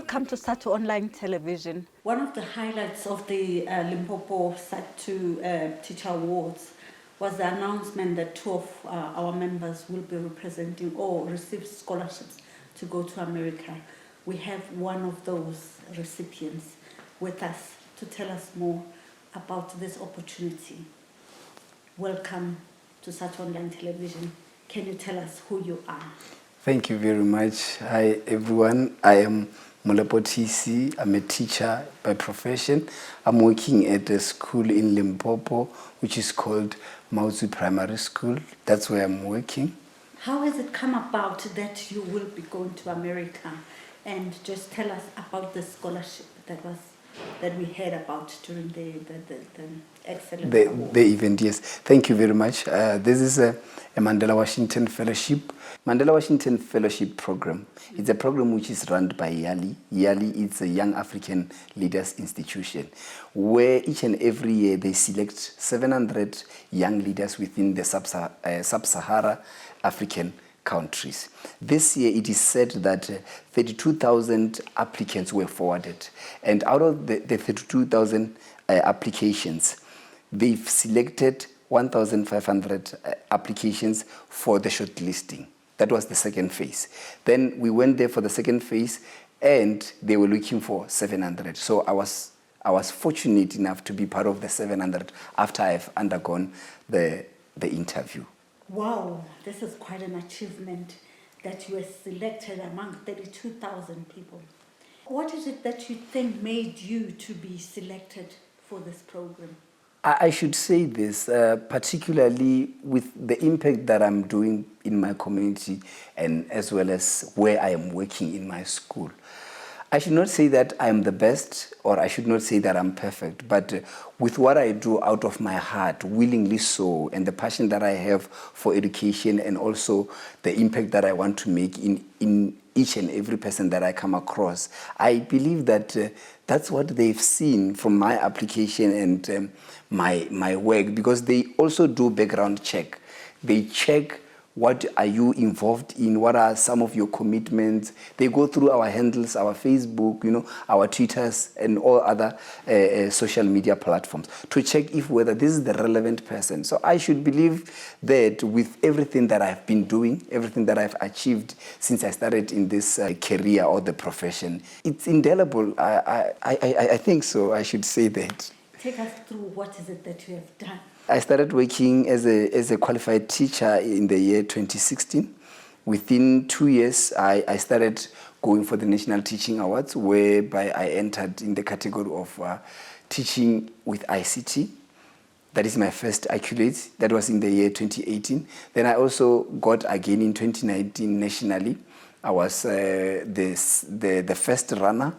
Welcome to SADTU Online Television. One of the highlights of the Limpopo SADTU Teacher Awards was the announcement that two of our members will be representing or receive scholarships to go to America. We have one of those recipients with us to tell us more about this opportunity. Welcome to SADTU Online Television. Can you tell us who you are? Thank you very much. Hi everyone, I am Molepo TC. I'm a teacher by profession. I'm working at a school in Limpopo, which is called Mautswi Primary School. That's where I'm working. How has it come about that you will be going to America? And just tell us about the scholarship that we heard about during the excellence award. The event, yes. Thank you very much. This is a Mandela Washington Fellowship. Mandela Washington Fellowship Program. It's a program which is run by YALI. YALI is a Young African Leaders Institution, where each and every year they select 700 young leaders within the sub-Sahara African countries. This year it is said that 32,000 applicants were forwarded, and out of the 32,000 applications, they've selected 1,500 applications for the shortlisting. That was the second phase. Then we went there for the second phase, and they were looking for 700. So I was fortunate enough to be part of the 700 after I've undergone the interview. Wow, this is quite an achievement that you were selected among 32,000 people. What is it that you think made you to be selected for this program? I should say this, particularly with the impact that I'm doing in my community and as well as where I am working in my school. I should not say that I'm the best, or I should not say that I'm perfect, but with what I do out of my heart, willingly so, and the passion that I have for education and also the impact that I want to make in each and every person that I come across, I believe that that's what they've seen from my application and my work, because they also do background check. They check what are you involved in, what are some of your commitments. They go through our handles, our Facebook, our Twitters and all other social media platforms to check if whether this is the relevant person. So I should believe that with everything that I've been doing, everything that I've achieved since I started in this career or the profession, it's indelible. I think so. I should say that. Take us through what is it that you have done. I started working as a qualified teacher in the year 2016. Within 2 years, I started going for the National Teaching Awards, whereby I entered in the category of teaching with ICT. That is my first accolade. That was in the year 2018. Then I also got again in 2019 nationally. I was the first runner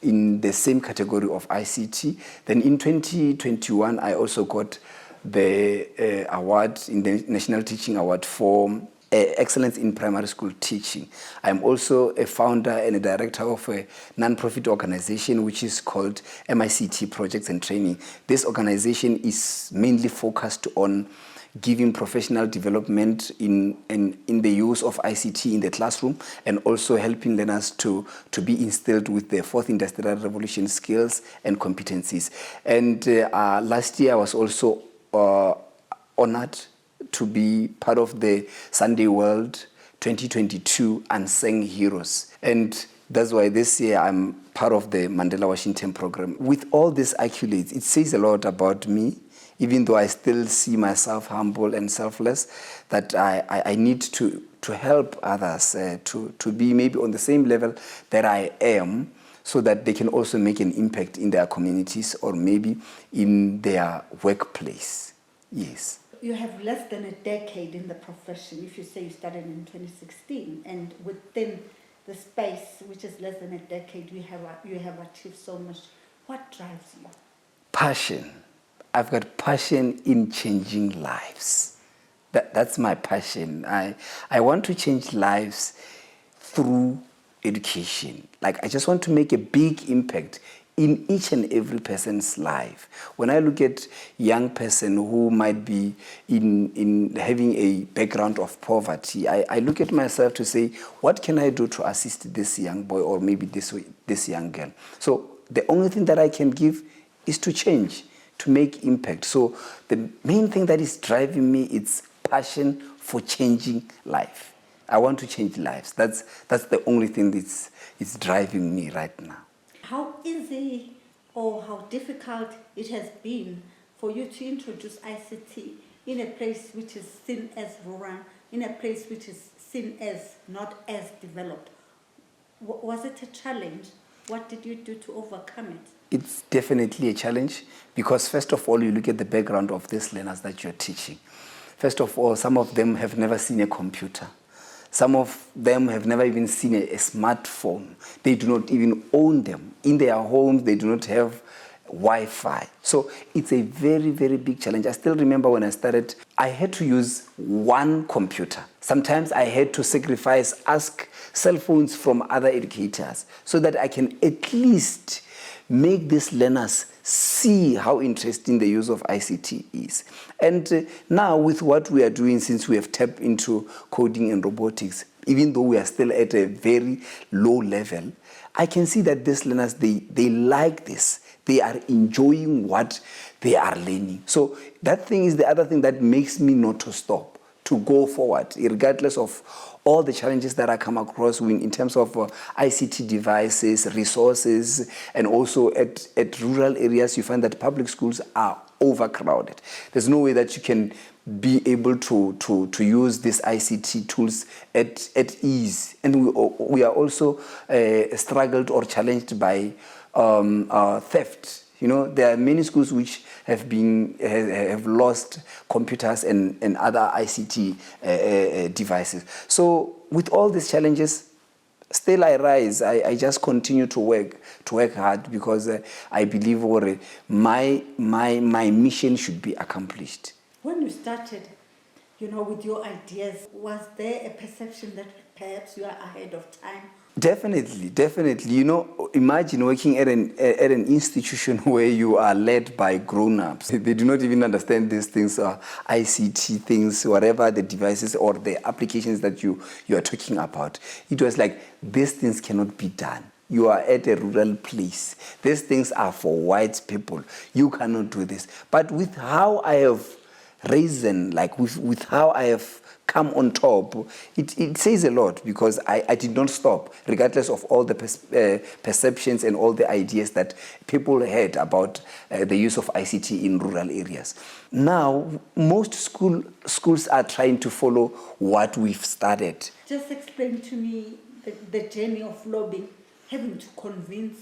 in the same category of ICT. Then in 2021, I also got the award in the National Teaching Award for Excellence in Primary School Teaching. I'm also a founder and a director of a non-profit organization which is called MICT Projects and Training. This organization is mainly focused on giving professional development in the use of ICT in the classroom, and also helping learners to be instilled with the fourth industrial revolution skills and competencies. And last year I was also honored to be part of the Sunday World 2022 Unsung Heroes. And that's why this year I'm part of the Mandela Washington program. With all these accolades, it says a lot about me, even though I still see myself humble and selfless, that I need to help others to be maybe on the same level that I am, so that they can also make an impact in their communities or maybe in their workplace. Yes. You have less than a decade in the profession, if you say you started in 2016, and within the space, which is less than a decade, you have achieved so much. What drives you? Passion. I've got passion in changing lives. That's my passion. I want to change lives through education. Like, I just want to make a big impact in each and every person's life. When I look at young person who might be in having a background of poverty, I look at myself to say, what can I do to assist this young boy or maybe this young girl? So the only thing that I can give is to change, to make impact. So the main thing that is driving me is passion for changing life. I want to change lives. That's the only thing that's driving me right now. How easy or how difficult it has been for you to introduce ICT in a place which is seen as rural, in a place which is seen as not as developed? Was it a challenge? What did you do to overcome it? It's definitely a challenge because first of all, you look at the background of these learners that you're teaching. First of all, some of them have never seen a computer. Some of them have never even seen a smartphone. They do not even own them. In their homes, they do not have Wi-Fi. So it's a very, very big challenge. I still remember when I started, I had to use one computer. Sometimes I had to ask cell phones from other educators so that I can at least make these learners see how interesting the use of ICT is. And now with what we are doing, since we have tapped into coding and robotics, even though we are still at a very low level, I can see that these learners, they like this. They are enjoying what they are learning. So that thing is the other thing that makes me not to stop, to go forward, regardless of all the challenges that I come across in terms of ICT devices, resources, and also at rural areas, you find that public schools are overcrowded. There's no way that you can be able to use these ICT tools at ease. And we are also struggled or challenged by theft. You know, there are many schools which have lost computers and other ICT devices. So with all these challenges, still I rise. I just continue to work hard because I believe my mission should be accomplished. When you started, with your ideas, was there a perception that perhaps you are ahead of time? Definitely. Imagine working at an institution where you are led by grown-ups. They do not even understand these things, ICT things, whatever the devices or the applications that you are talking about. It was like, these things cannot be done. You are at a rural place. These things are for white people. You cannot do this. But with how I have risen, with how I have come on top, it says a lot because I did not stop, regardless of all the perceptions and all the ideas that people had about the use of ICT in rural areas. Now, most schools are trying to follow what we've started. Just explain to me the journey of lobbying, having to convince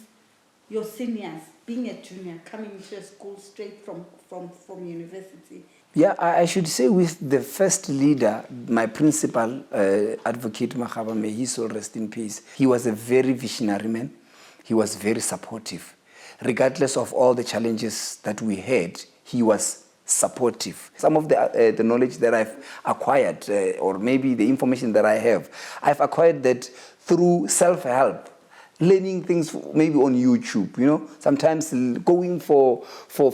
your seniors, being a junior, coming to a school straight from university. Yeah, I should say with the first leader, my principal, Advocate Mahaba, may his soul rest in peace. He was a very visionary man. He was very supportive. Regardless of all the challenges that we had, he was supportive. Some of the knowledge that I've acquired, or maybe the information that I have, I've acquired that through self-help. Learning things maybe on YouTube, sometimes going for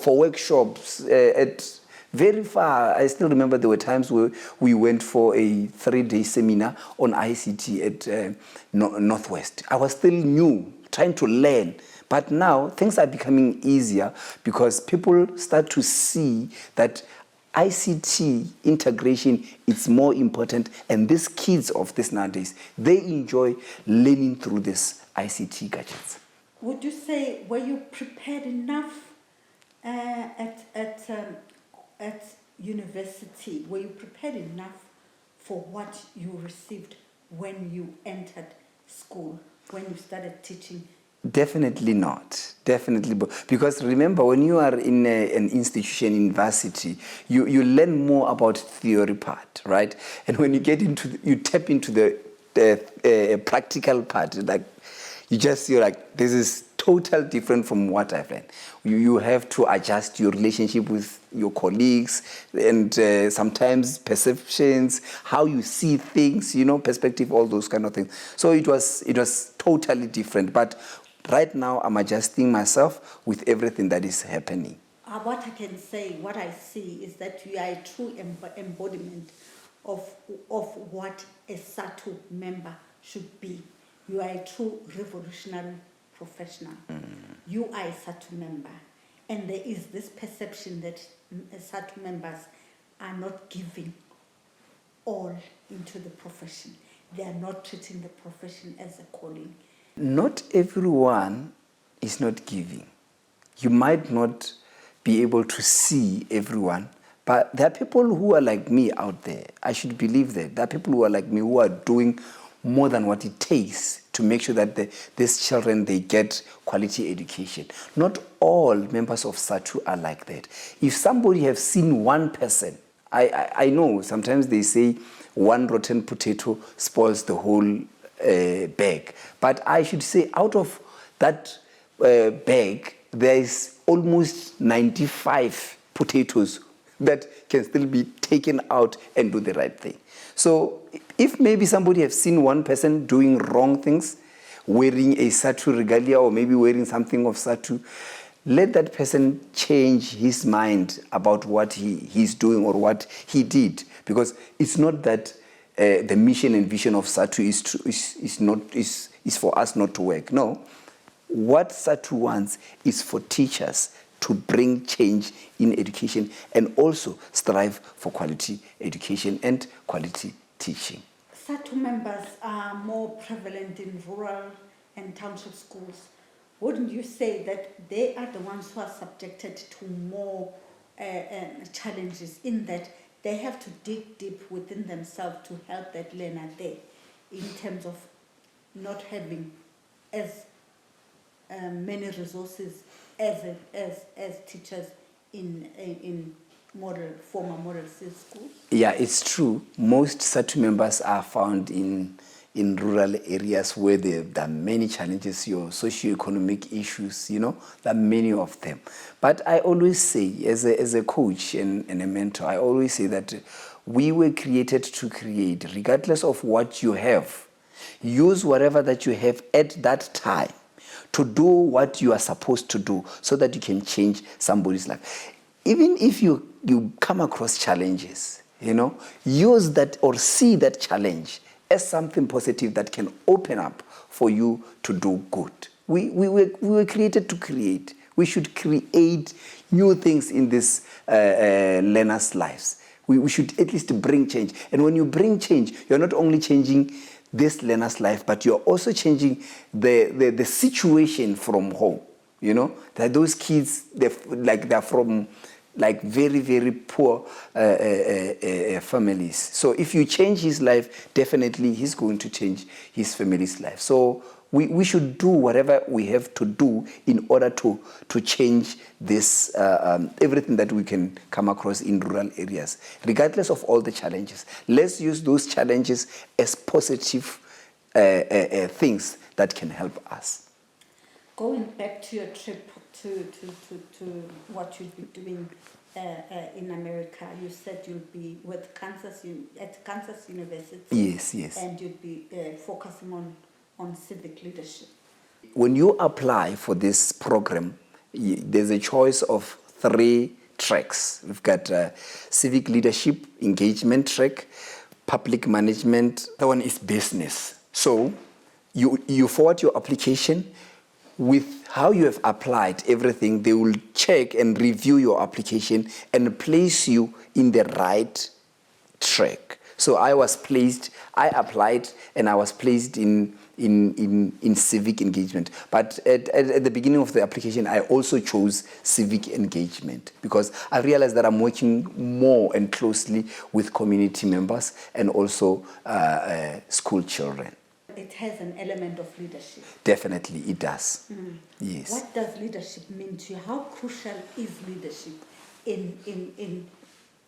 workshops at very far. I still remember there were times where we went for a 3-day seminar on ICT at Northwest. I was still new, trying to learn. But now things are becoming easier because people start to see that ICT integration is more important, and these kids of this nowadays, they enjoy learning through these ICT gadgets. Would you say, were you prepared enough at university? Were you prepared enough for what you received when you entered school, when you started teaching? Definitely not. Definitely. Because remember, when you are in an institution, university, you learn more about theory part, right? And when you you tap into the practical part, like you're like, this is totally different from what I've learned. You have to adjust your relationship with your colleagues and sometimes perceptions, how you see things, perspective, all those kind of things. So it was totally different. But right now I'm adjusting myself with everything that is happening. What I can say, what I see is that you are a true embodiment of what a SADTU member should be. You are a true revolutionary professional. You are a SADTU member. And there is this perception that SADTU members are not giving all into the profession. They are not treating the profession as a calling. Not everyone is not giving. You might not be able to see everyone, but there are people who are like me out there. I should believe that. There are people who are like me who are doing more than what it takes to make sure that these children, they get quality education. Not all members of SADTU are like that. If somebody has seen one person, I know sometimes they say one rotten potato spoils the whole bag. But I should say out of that bag, there is almost 95 potatoes that can still be taken out and do the right thing. So if maybe somebody has seen one person doing wrong things, wearing a SADTU regalia or maybe wearing something of SADTU, let that person change his mind about what he's doing or what he did. Because it's not that the mission and vision of SADTU is for us not to work. No. What SADTU wants is for teachers to bring change in education and also strive for quality education and quality teaching. SADTU members are more prevalent in rural and township schools. Wouldn't you say that they are the ones who are subjected to more challenges in that they have to dig deep within themselves to help that learner there in terms of not having as many resources as teachers in former Model C schools? Yeah, it's true. Most SADTU members are found in rural areas where there are many challenges, your socio-economic issues, there are many of them. But I always say, as a coach and a mentor, I always say that we were created to create, regardless of what you have. Use whatever that you have at that time to do what you are supposed to do so that you can change somebody's life. Even if you come across challenges, use that or see that challenge as something positive that can open up for you to do good. We were created to create. We should create new things in these learners' lives. We should at least bring change. And when you bring change, you're not only changing this learner's life, but you're also changing the situation from home. That those kids, they're from very, very poor families. So if you change his life, definitely he's going to change his family's life. So we should do whatever we have to do in order to change this, everything that we can come across in rural areas, regardless of all the challenges. Let's use those challenges as positive things that can help us. Going back to your trip to what you'll be doing in America, you said you'll be with at Kansas University. Yes. And you'll be focusing on civic leadership. When you apply for this program, there's a choice of 3 tracks. We've got civic leadership, engagement track, public management. The one is business. So you forward your application. With how you have applied everything, they will check and review your application and place you in the right track. So I applied and I was placed in civic engagement. But at the beginning of the application, I also chose civic engagement because I realized that I'm working more and closely with community members and also school children. It has an element of leadership. Definitely, it does. Yes. What does leadership mean to you? How crucial is leadership in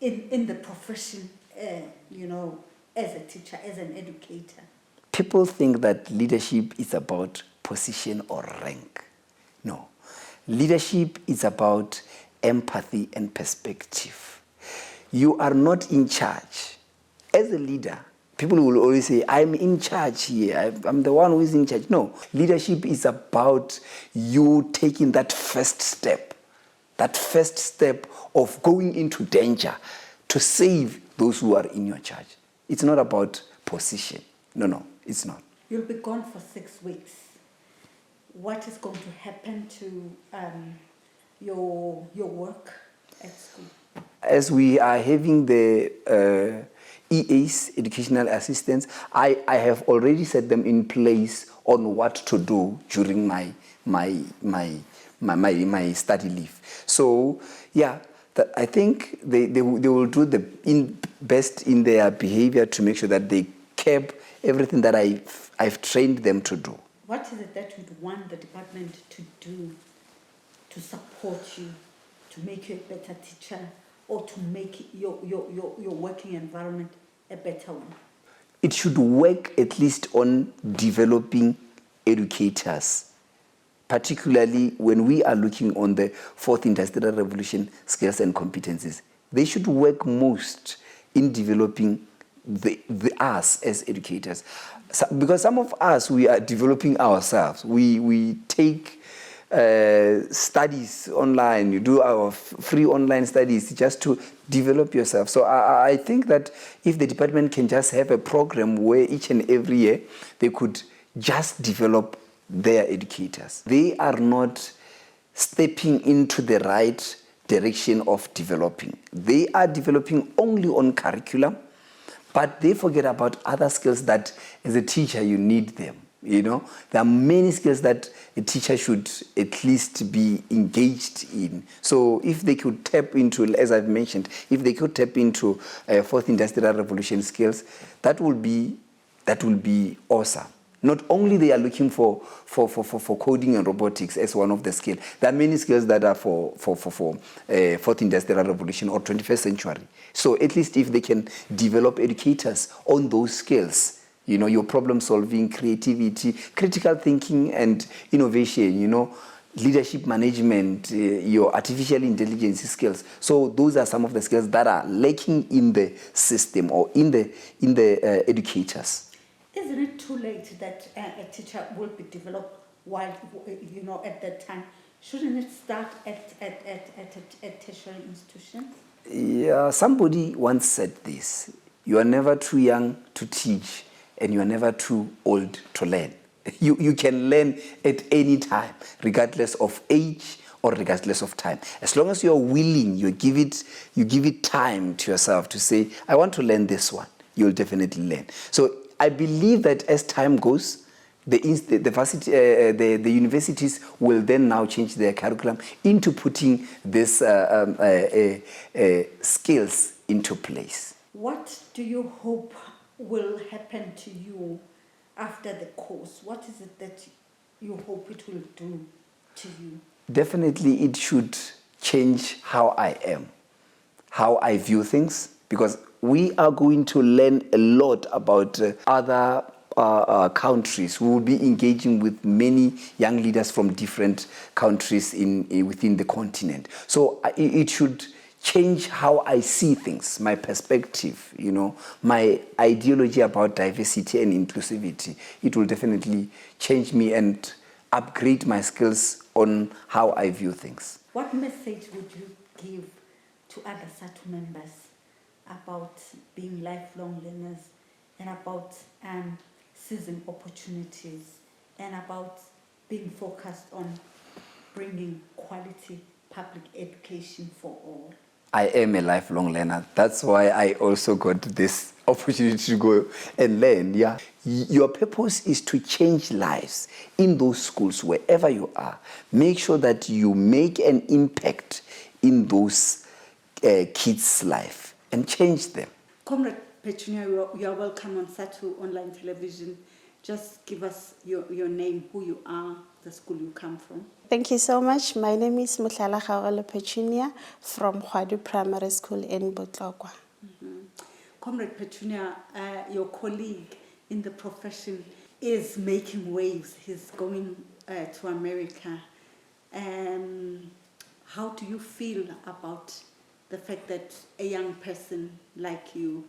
the profession, as a teacher, as an educator? People think that leadership is about position or rank. No. Leadership is about empathy and perspective. You are not in charge. As a leader, People will always say, I'm in charge here. I'm the one who is in charge. No, leadership is about you taking that first step of going into danger to save those who are in your charge. It's not about position. No, it's not. You'll be gone for 6 weeks. What is going to happen to your work at school? As we are having the EAs, educational assistants, I have already set them in place on what to do during my study leave. So yeah, I think they will do the best in their behavior to make sure that they keep everything that I've trained them to do. What is it that you'd want the department to do to support you, to make you a better teacher, or to make your working environment a better one? It should work at least on developing educators, particularly when we are looking on the fourth industrial revolution skills and competencies. They should work most in developing us as educators. Because some of us, we are developing ourselves. We take studies online, you do our free online studies just to develop yourself. So I think that if the department can just have a program where each and every year they could just develop their educators. They are not stepping into the right direction of developing. They are developing only on curriculum, but they forget about other skills that as a teacher you need them. You know, there are many skills that a teacher should at least be engaged in. So if they could tap into, as I've mentioned, if they could tap into fourth industrial revolution skills, that will be awesome. Not only they are looking for coding and robotics as one of the skills. There are many skills that are for fourth industrial revolution or 21st century. So at least if they can develop educators on those skills, you know, your problem solving, creativity, critical thinking and innovation, you know, leadership management, your artificial intelligence skills. So those are some of the skills that are lacking in the system or in the educators. Isn't it too late that a teacher will be developed while, you know, at that time? Shouldn't it start at tertiary institutions? Yeah, somebody once said this: you are never too young to teach, and you are never too old to learn. You can learn at any time, regardless of age or regardless of time. As long as you are willing, you give it time to yourself to say, I want to learn this one. You'll definitely learn. So I believe that as time goes, the universities will then now change their curriculum into putting these skills into place. What do you hope will happen to you after the course? What is it that you hope it will do to you? Definitely it should change how I am, how I view things, because we are going to learn a lot about other countries. We will be engaging with many young leaders from different countries within the continent. So it should change how I see things, my perspective, you know, my ideology about diversity and inclusivity. It will definitely change me and upgrade my skills on how I view things. What message would you give to other SADTU members about being lifelong learners and about seizing opportunities and about being focused on bringing quality public education for all? I am a lifelong learner. That's why I also got this opportunity to go and learn. Yeah, your purpose is to change lives in those schools, wherever you are. Make sure that you make an impact in those kids' life and change them. Comrade Petunia, you are welcome on SADTU online television. Just give us your name, who you are, the school you come from. Thank you so much. My name is Mandela Petunia from Waterberg Primary School in Botlokwa. Comrade Petunia, your colleague in the profession is making waves. He's going to America. How do you feel about the fact that a young person like you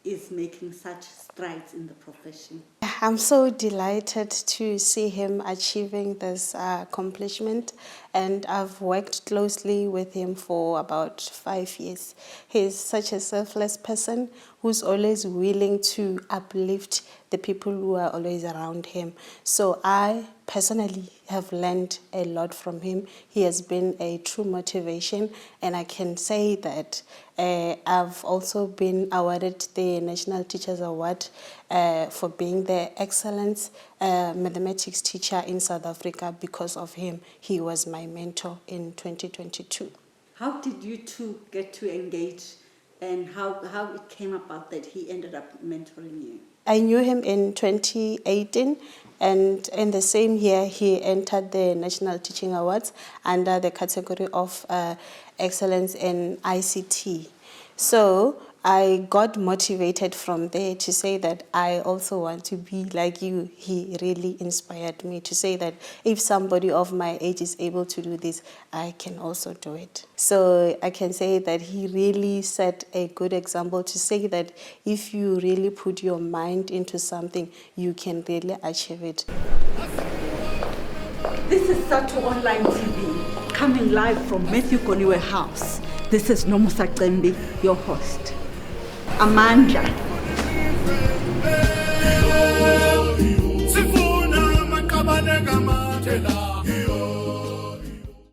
is making such strides in the profession? I'm so delighted to see him achieving this accomplishment, and I've worked closely with him for about 5 years. He's such a selfless person who's always willing to uplift the people who are always around him. So I personally have learned a lot from him. He has been a true motivation, and I can say that I've also been awarded the National Teachers Award for being the excellence mathematics teacher in South Africa because of him. He was my mentor in 2022. How did you two get to engage, and how it came about that he ended up mentoring you? I knew him in 2018, and in the same year he entered the National Teaching Awards under the category of excellence in ICT. So I got motivated from there to say that I also want to be like you. He really inspired me to say that if somebody of my age is able to do this, I can also do it. So I can say that he really set a good example to say that if you really put your mind into something, you can really achieve it. This is SADTU Online TV, coming live from Matthew Koniwe House. This is Nomusa Cembi, your host. Amandla. Sifuna makabanega Mandela.